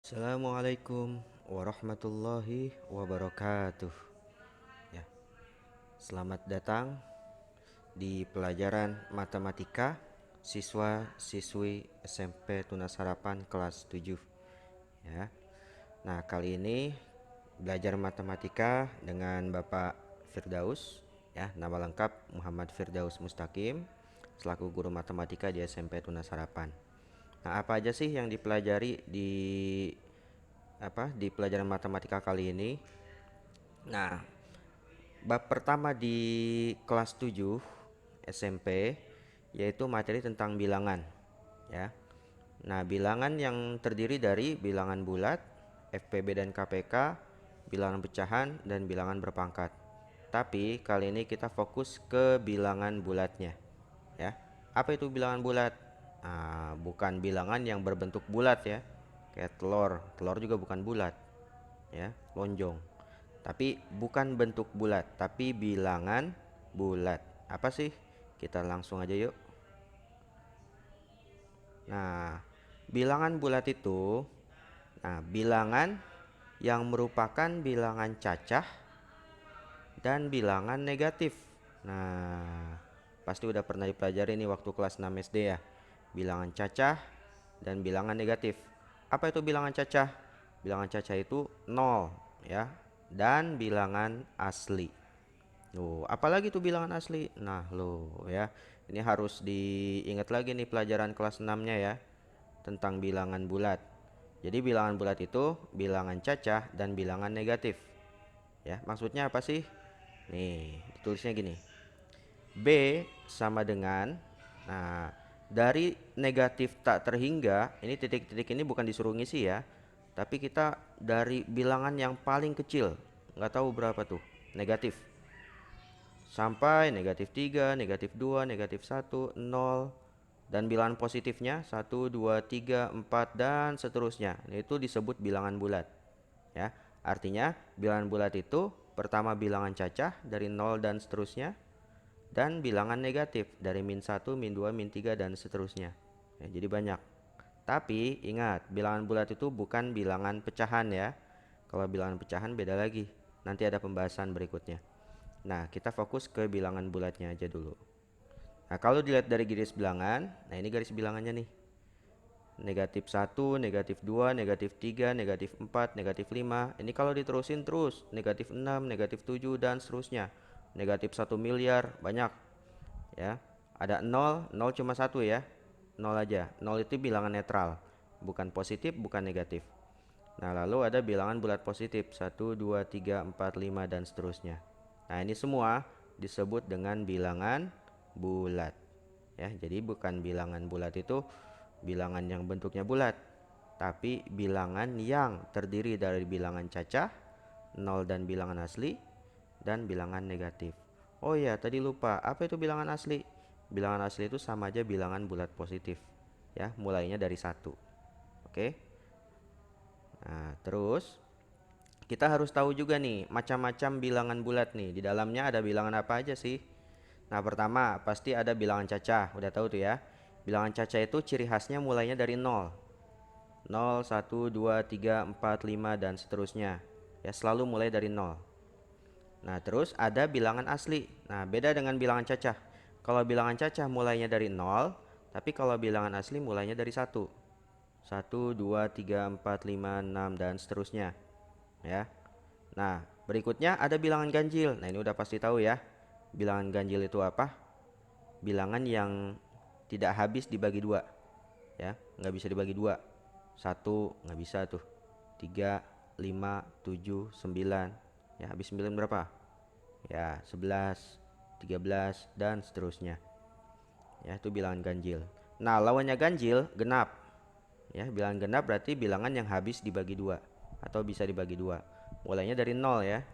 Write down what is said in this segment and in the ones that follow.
Assalamualaikum warahmatullahi wabarakatuh. Ya, selamat datang di pelajaran matematika siswa-siswi SMP Tunas Harapan kelas 7. Ya. Nah, kali ini belajar matematika dengan Bapak Firdaus, ya, nama lengkap Muhammad Firdaus Mustaqim, selaku guru matematika di SMP Tunas Harapan. Nah, apa aja sih yang dipelajari di pelajaran matematika kali ini? Nah, bab pertama di kelas 7 SMP yaitu materi tentang bilangan, ya. Nah, bilangan yang terdiri dari bilangan bulat, FPB dan KPK, bilangan pecahan dan bilangan berpangkat. Tapi kali ini kita fokus ke bilangan bulatnya, ya. Apa itu bilangan bulat? Nah, bukan bilangan yang berbentuk bulat ya. Kayak telur. Telur juga bukan bulat, ya, lonjong. Tapi bukan bentuk bulat, tapi bilangan bulat. Apa sih? Kita langsung aja yuk. Nah, bilangan bulat itu, bilangan yang merupakan bilangan cacah dan bilangan negatif. Nah, pasti udah pernah dipelajari nih waktu kelas 6 SD ya. Bilangan cacah dan bilangan negatif. Apa itu bilangan cacah? Bilangan cacah itu 0 ya, dan bilangan asli. Loh, apalagi tuh bilangan asli? Nah, loh ya. Ini harus diingat lagi nih pelajaran kelas 6-nya ya, tentang bilangan bulat. Jadi bilangan bulat itu bilangan cacah dan bilangan negatif. Ya, maksudnya apa sih? Nih, ditulisnya gini. B sama dengan, nah, dari negatif tak terhingga, ini titik-titik ini bukan disuruh ngisi ya, tapi kita dari bilangan yang paling kecil, nggak tahu berapa tuh, negatif, sampai negatif 3, negatif 2, negatif 1, 0, dan bilangan positifnya 1, 2, 3, 4, dan seterusnya. Itu disebut bilangan bulat. Ya, artinya bilangan bulat itu pertama bilangan cacah dari 0 dan seterusnya, dan bilangan negatif dari min 1, min 2, min 3, dan seterusnya. Ya, jadi banyak. Tapi ingat, bilangan bulat itu bukan bilangan pecahan ya. Kalau bilangan pecahan beda lagi. Nanti ada pembahasan berikutnya. Nah, kita fokus ke bilangan bulatnya aja dulu. Nah, kalau dilihat dari garis bilangan, nah ini garis bilangannya nih. Negatif 1, negatif 2, negatif 3, negatif 4, negatif 5. Ini kalau diterusin terus, negatif 6, negatif 7, dan seterusnya. Negatif 1 miliar, banyak. Ya, ada 0, 0 cuma satu ya. 0 aja. 0 itu bilangan netral, bukan positif, bukan negatif. Nah, lalu ada bilangan bulat positif, 1, 2, 3, 4, 5, dan seterusnya. Nah, ini semua disebut dengan bilangan bulat. Ya, jadi bukan bilangan bulat itu bilangan yang bentuknya bulat, tapi bilangan yang terdiri dari bilangan cacah, 0 dan bilangan asli, dan bilangan negatif. Oh ya, tadi lupa. Apa itu bilangan asli? Bilangan asli itu sama aja bilangan bulat positif. Ya, mulainya dari 1. Oke. Nah, terus kita harus tahu juga nih macam-macam bilangan bulat nih. Di dalamnya ada bilangan apa aja sih? Nah, pertama pasti ada bilangan cacah. Udah tahu tuh ya. Bilangan cacah itu ciri khasnya mulainya dari 0. 0, 1, 2, 3, 4, 5, dan seterusnya. Ya, selalu mulai dari 0. Nah, terus ada bilangan asli. Nah, beda dengan bilangan cacah. Kalau bilangan cacah mulainya dari 0, tapi kalau bilangan asli mulainya dari 1. 1, 2, 3, 4, 5, 6, dan seterusnya. Ya. Nah, berikutnya ada bilangan ganjil. Nah, ini udah pasti tahu ya. Bilangan ganjil itu apa? Bilangan yang tidak habis dibagi dua. Ya, nggak bisa dibagi dua. 1 nggak bisa tuh. 3, 5, 7, 9. Ya, habis 9 berapa? Ya, 11, 13, dan seterusnya. Ya, itu bilangan ganjil. Nah, lawannya ganjil genap. Ya, bilangan genap berarti bilangan yang habis dibagi dua atau bisa dibagi dua. Mulainya dari 0 ya.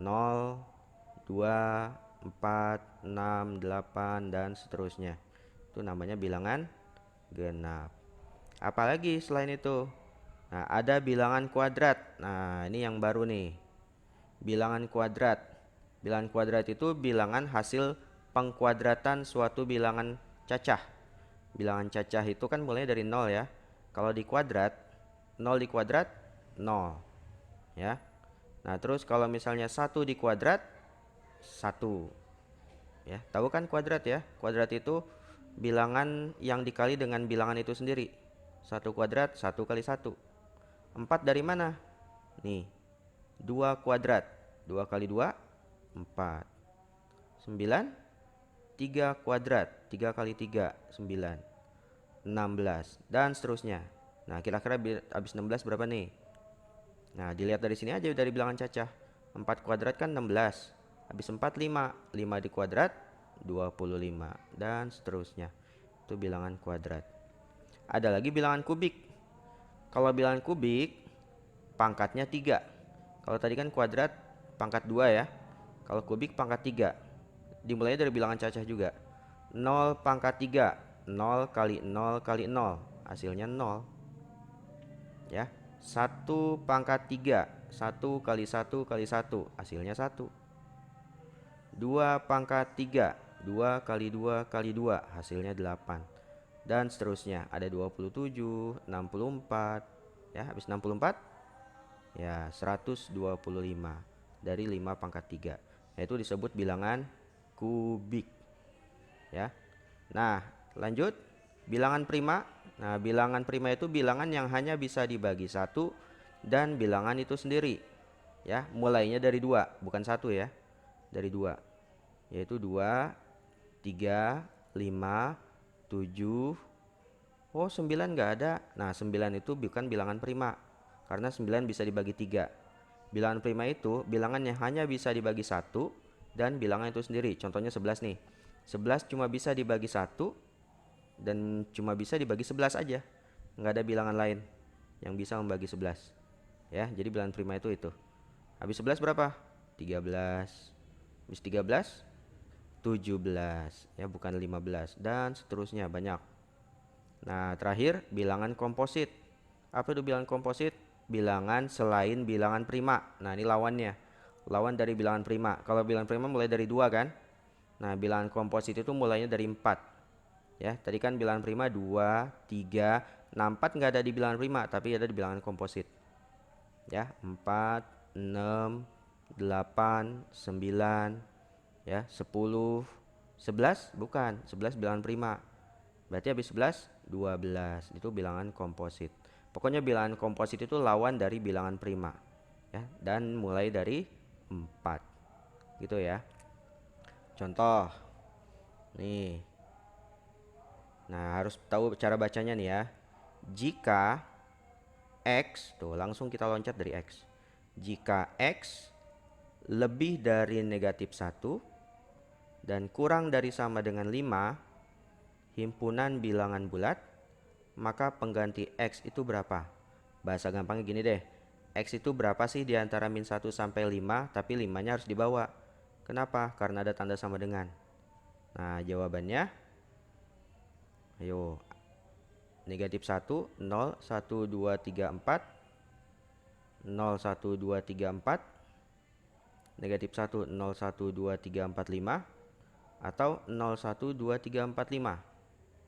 0, 2, 4, 6, 8, dan seterusnya. Itu namanya bilangan genap. Apalagi selain itu? Nah, ada bilangan kuadrat. Nah, ini yang baru nih. Bilangan kuadrat. Bilangan kuadrat itu bilangan hasil pengkuadratan suatu bilangan cacah. Bilangan cacah itu kan mulai dari 0 ya. Kalau di kuadrat, 0 di kuadrat 0 ya. Nah terus kalau misalnya 1 di kuadrat 1 ya. Tahu kan kuadrat ya? Kuadrat itu bilangan yang dikali dengan bilangan itu sendiri. 1 kuadrat 1 kali 1. 4 dari mana? Nih 2 kuadrat 2 kali 2 4. 9 3 kuadrat 3 kali 3 9. 16 dan seterusnya. Nah kira-kira habis 16 berapa nih? Nah dilihat dari sini aja dari bilangan cacah. 4 kuadrat kan 16. Habis 4 5. 5 di kuadrat 25 dan seterusnya. Itu bilangan kuadrat. Ada lagi bilangan kubik. Kalau bilangan kubik pangkatnya 3. Kalau tadi kan kuadrat pangkat 2 ya. Kalau kubik pangkat 3. Dimulai dari bilangan cacah juga. 0 pangkat 3. 0 kali 0 kali 0. Hasilnya 0. Ya. 1 pangkat 3. 1 kali 1 kali 1. Hasilnya 1. 2 pangkat 3. 2 kali 2 kali 2. Hasilnya 8. Dan seterusnya. Ada 27, 64. Ya, habis 64. Ya, 125. Dari 5 pangkat 3. Yaitu disebut bilangan kubik. Ya. Nah, lanjut. Bilangan prima. Nah, bilangan prima itu bilangan yang hanya bisa dibagi 1 dan bilangan itu sendiri. Ya, mulainya dari 2, bukan 1 ya. Dari 2. Yaitu 2, 3, 5, 7. Oh, 9 nggak ada. Nah, 9 itu bukan bilangan prima. Karena 9 bisa dibagi 3. Bilangan prima itu bilangan yang hanya bisa dibagi 1 dan bilangan itu sendiri. Contohnya 11 nih. 11 cuma bisa dibagi 1 dan cuma bisa dibagi 11 aja. Nggak ada bilangan lain yang bisa membagi 11. Ya, jadi bilangan prima itu. Habis 11 berapa? 13. Habis 13 17 ya, bukan 15 dan seterusnya banyak. Nah, terakhir bilangan komposit. Apa itu bilangan komposit? Bilangan selain bilangan prima. Nah, ini lawannya. Lawan dari bilangan prima. Kalau bilangan prima mulai dari 2 kan? Nah, bilangan komposit itu mulainya dari 4. Ya, tadi kan bilangan prima 2, 3, nah 4 nggak ada di bilangan prima, tapi ada di bilangan komposit. Ya, 4, 6, 8, 9, ya, 10, 11 bukan, 11 bilangan prima. Berarti habis 11, 12. Itu bilangan komposit. Pokoknya bilangan komposit itu lawan dari bilangan prima. Ya, dan mulai dari 4. Gitu ya. Contoh. Nih. Nah, harus tahu cara bacanya nih ya. Jika X, tuh langsung kita loncat dari X. Jika X lebih dari negatif 1 dan kurang dari sama dengan 5, himpunan bilangan bulat, maka pengganti X itu berapa? Bahasa gampangnya gini deh. X itu berapa sih di antara min 1 sampai 5, tapi 5-nya harus dibawa. Kenapa? Karena ada tanda sama dengan. Nah, jawabannya ayo, negatif 1, 0, 1, 2, 3, 4, 0, 1, 2, 3, 4, negatif 1, 0, 1, 2, 3, 4, 5, atau 0, 1, 2, 3, 4, 5.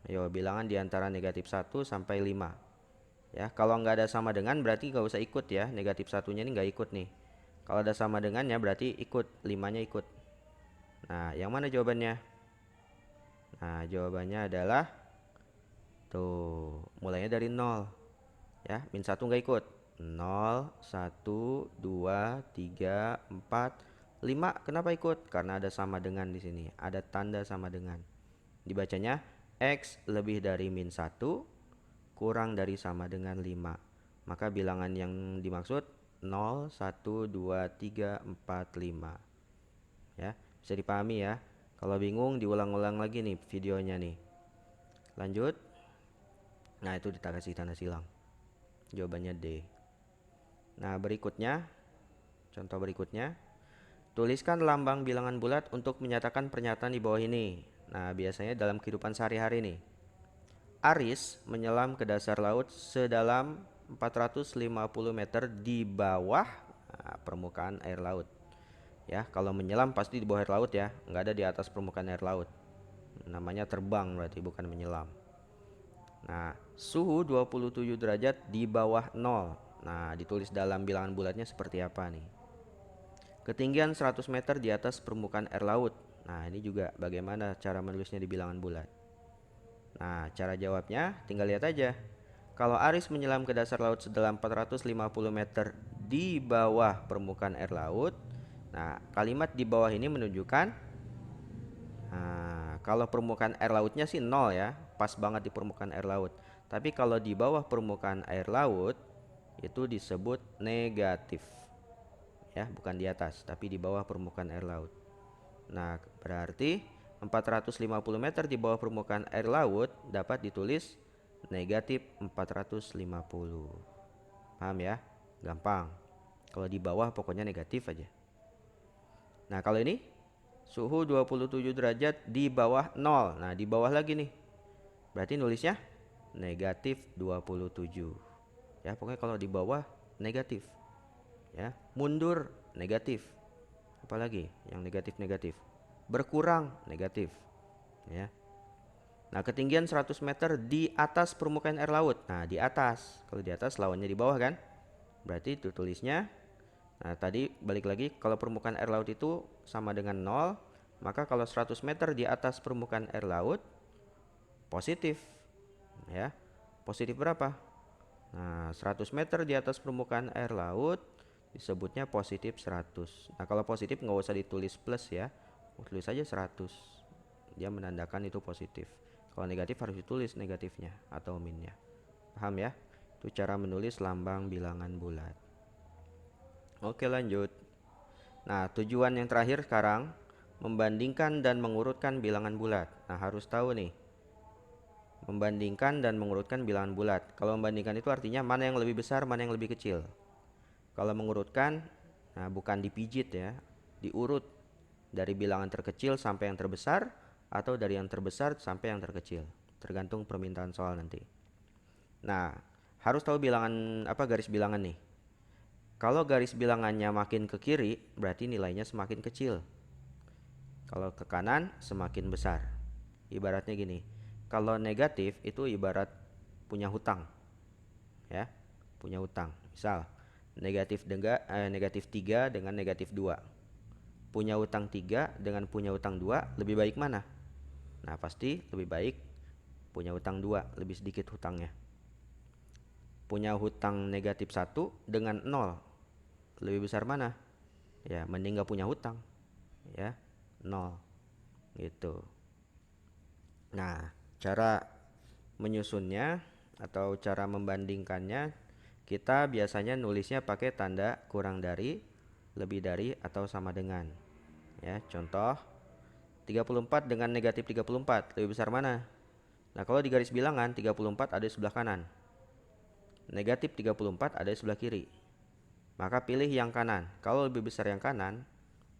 Ayo, bilangan di antara negatif 1 sampai 5. Ya, kalau nggak ada sama dengan berarti nggak usah ikut ya, negatif 1-nya ini nggak ikut nih. Kalau ada sama dengannya berarti ikut, 5-nya ikut. Nah, yang mana jawabannya? Nah, jawabannya adalah tuh, mulainya dari 0. Ya, min 1 nggak ikut. 0, 1, 2, 3, 4, 5. Kenapa ikut? Karena ada sama dengan di sini. Ada tanda sama dengan. Dibacanya X lebih dari min 1 kurang dari sama dengan 5. Maka bilangan yang dimaksud 0, 1, 2, 3, 4, 5. Ya, bisa dipahami ya. Kalau bingung diulang-ulang lagi nih videonya nih. Lanjut. Nah, itu kita kasih tanda silang. Jawabannya D. Nah, berikutnya, contoh berikutnya, tuliskan lambang bilangan bulat untuk menyatakan pernyataan di bawah ini. Nah, biasanya dalam kehidupan sehari-hari nih. Aris menyelam ke dasar laut sedalam 450 meter di bawah permukaan air laut. Ya, kalau menyelam pasti di bawah air laut ya, nggak ada di atas permukaan air laut. Namanya terbang berarti, bukan menyelam. Nah, suhu 27 derajat di bawah 0. Nah, ditulis dalam bilangan bulatnya seperti apa nih? Ketinggian 100 meter di atas permukaan air laut. Nah, ini juga bagaimana cara menulisnya di bilangan bulat. Nah, cara jawabnya tinggal lihat aja. Kalau Aris menyelam ke dasar laut sedalam 450 meter di bawah permukaan air laut. Nah, kalimat di bawah ini menunjukkan, nah, kalau permukaan air lautnya sih 0 ya, pas banget di permukaan air laut. Tapi kalau di bawah permukaan air laut itu disebut negatif. Ya, bukan di atas, tapi di bawah permukaan air laut. Nah, berarti 450 meter di bawah permukaan air laut dapat ditulis negatif 450. Paham ya? Gampang. Kalau di bawah pokoknya negatif aja. Nah, kalau ini suhu 27 derajat di bawah 0. Nah, di bawah lagi nih. Berarti nulisnya negatif 27. Ya, pokoknya kalau di bawah negatif. Ya, mundur negatif. Apalagi yang negatif-negatif? Berkurang negatif. Ya. Nah, ketinggian 100 meter di atas permukaan air laut. Nah, di atas. Kalau di atas lawannya di bawah kan? Berarti itu tulisnya. Nah, tadi balik lagi, kalau permukaan air laut itu sama dengan 0, maka kalau 100 meter di atas permukaan air laut positif. Ya. Positif berapa? Nah, 100 meter di atas permukaan air laut disebutnya positif 100. Nah, kalau positif nggak usah ditulis plus ya, tulis aja 100. Dia menandakan itu positif. Kalau negatif harus ditulis negatifnya atau minnya. Paham ya? Itu cara menulis lambang bilangan bulat. Oke, lanjut. Nah, tujuan yang terakhir sekarang membandingkan dan mengurutkan bilangan bulat. Nah, harus tahu nih, membandingkan dan mengurutkan bilangan bulat. Kalau membandingkan itu artinya mana yang lebih besar, mana yang lebih kecil. Kalau mengurutkan, nah bukan dipijit ya, diurut dari bilangan terkecil sampai yang terbesar atau dari yang terbesar sampai yang terkecil, tergantung permintaan soal nanti. Nah, harus tahu bilangan apa garis bilangan nih. Kalau garis bilangannya makin ke kiri, berarti nilainya semakin kecil. Kalau ke kanan, semakin besar. Ibaratnya gini, kalau negatif itu ibarat punya hutang, ya, punya hutang. Misal, negatif 3 dengan negatif 2. Punya hutang 3 dengan punya hutang 2, lebih baik mana? Nah, pasti lebih baik punya hutang 2, lebih sedikit hutangnya. Punya hutang negatif 1 dengan 0, lebih besar mana? Ya, mending gak punya hutang. Ya, 0. Gitu. Nah, cara menyusunnya atau cara membandingkannya, kita biasanya nulisnya pakai tanda kurang dari, lebih dari, atau sama dengan. Ya, contoh 34 dengan negatif 34, lebih besar mana? Nah, kalau di garis bilangan 34 ada di sebelah kanan. Negatif 34 ada di sebelah kiri. Maka pilih yang kanan. Kalau lebih besar yang kanan,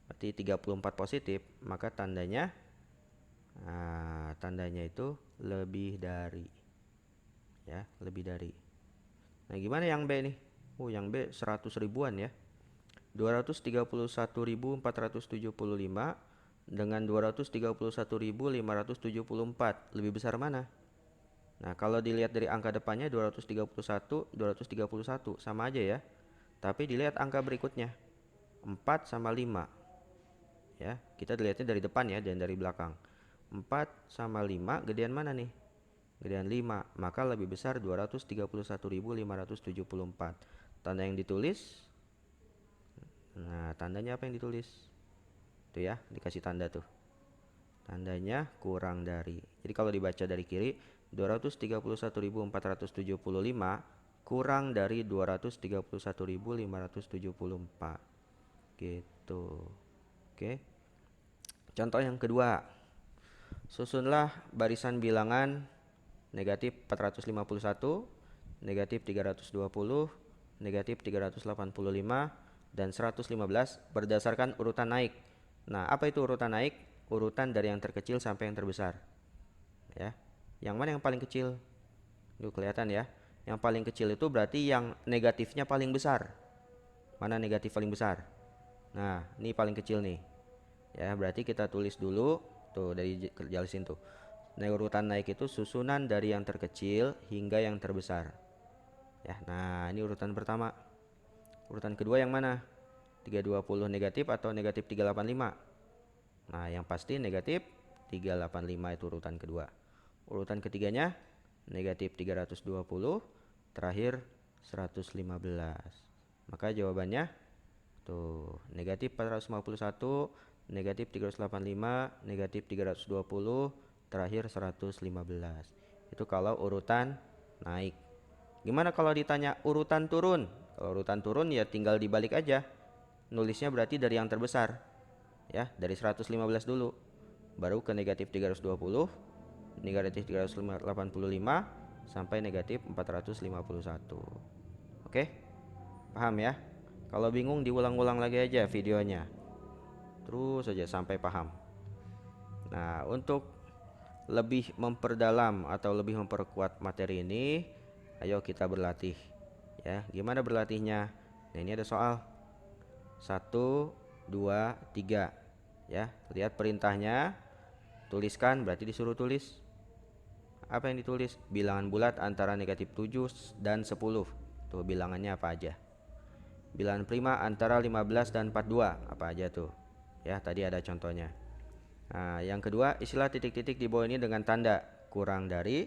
berarti 34 positif, maka tandanya tandanya itu lebih dari. Ya, lebih dari. Nah, gimana yang B nih? Yang B 100 ribuan ya. 231.475 dengan 231.574, lebih besar mana? Nah, kalau dilihat dari angka depannya 231, 231 sama aja ya. Tapi dilihat angka berikutnya 4 sama 5. Ya, kita dilihatnya dari depan ya dan dari belakang. 4 sama 5 gedean mana nih? Gedean 5, maka lebih besar 231.574. Tanda yang ditulis, nah tandanya apa yang ditulis? Tuh ya, dikasih tanda tuh. Tandanya kurang dari. Jadi kalau dibaca dari kiri, 231.475 kurang dari 231.574. Gitu. Oke. Contoh yang kedua. Susunlah barisan bilangan negatif 451, negatif 320, negatif 385, dan 115 berdasarkan urutan naik. Nah, apa itu urutan naik? Urutan dari yang terkecil sampai yang terbesar. Ya. Yang mana yang paling kecil? Itu kelihatan ya. Yang paling kecil itu berarti yang negatifnya paling besar. Mana negatif paling besar? Nah, ini paling kecil nih. Ya, berarti kita tulis dulu tuh dari jelasin tuh. Nah, urutan naik itu susunan dari yang terkecil hingga yang terbesar. Ya, nah ini urutan pertama. Urutan kedua yang mana? 320 negatif atau negatif 385? Nah, yang pasti negatif 385 itu urutan kedua. Urutan ketiganya negatif 320, terakhir 115. Maka jawabannya tuh negatif 451, negatif 385, negatif 320, terakhir 115. Itu kalau urutan naik. Gimana kalau ditanya urutan turun? Kalau urutan turun ya tinggal dibalik aja. Nulisnya berarti dari yang terbesar. Ya, dari 115 dulu. Baru ke negatif 320, negatif 385 sampai negatif 451. Oke? Paham ya? Kalau bingung diulang-ulang lagi aja videonya. Terus saja sampai paham. Nah, untuk lebih memperdalam atau lebih memperkuat materi ini, ayo kita berlatih. Ya, gimana berlatihnya? Nah, ini ada soal. 1, 2, 3. Ya, lihat perintahnya. Tuliskan, berarti disuruh tulis. Apa yang ditulis? Bilangan bulat antara negatif 7 dan 10. Tuh bilangannya apa aja? Bilangan prima antara 15 dan 42, apa aja tuh? Ya, tadi ada contohnya. Nah, yang kedua, isilah titik-titik di bawah ini dengan tanda kurang dari,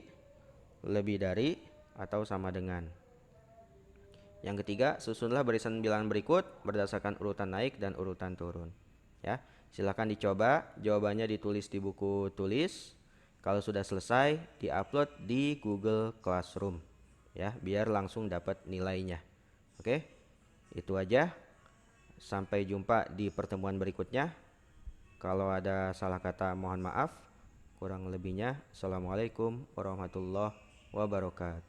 lebih dari, atau sama dengan. Yang ketiga, susunlah barisan bilangan berikut berdasarkan urutan naik dan urutan turun. Ya, silakan dicoba, jawabannya ditulis di buku tulis. Kalau sudah selesai, diupload di Google Classroom. Ya, biar langsung dapat nilainya. Oke? Itu aja. Sampai jumpa di pertemuan berikutnya. Kalau ada salah kata mohon maaf. Kurang lebihnya, assalamualaikum warahmatullahi wabarakatuh.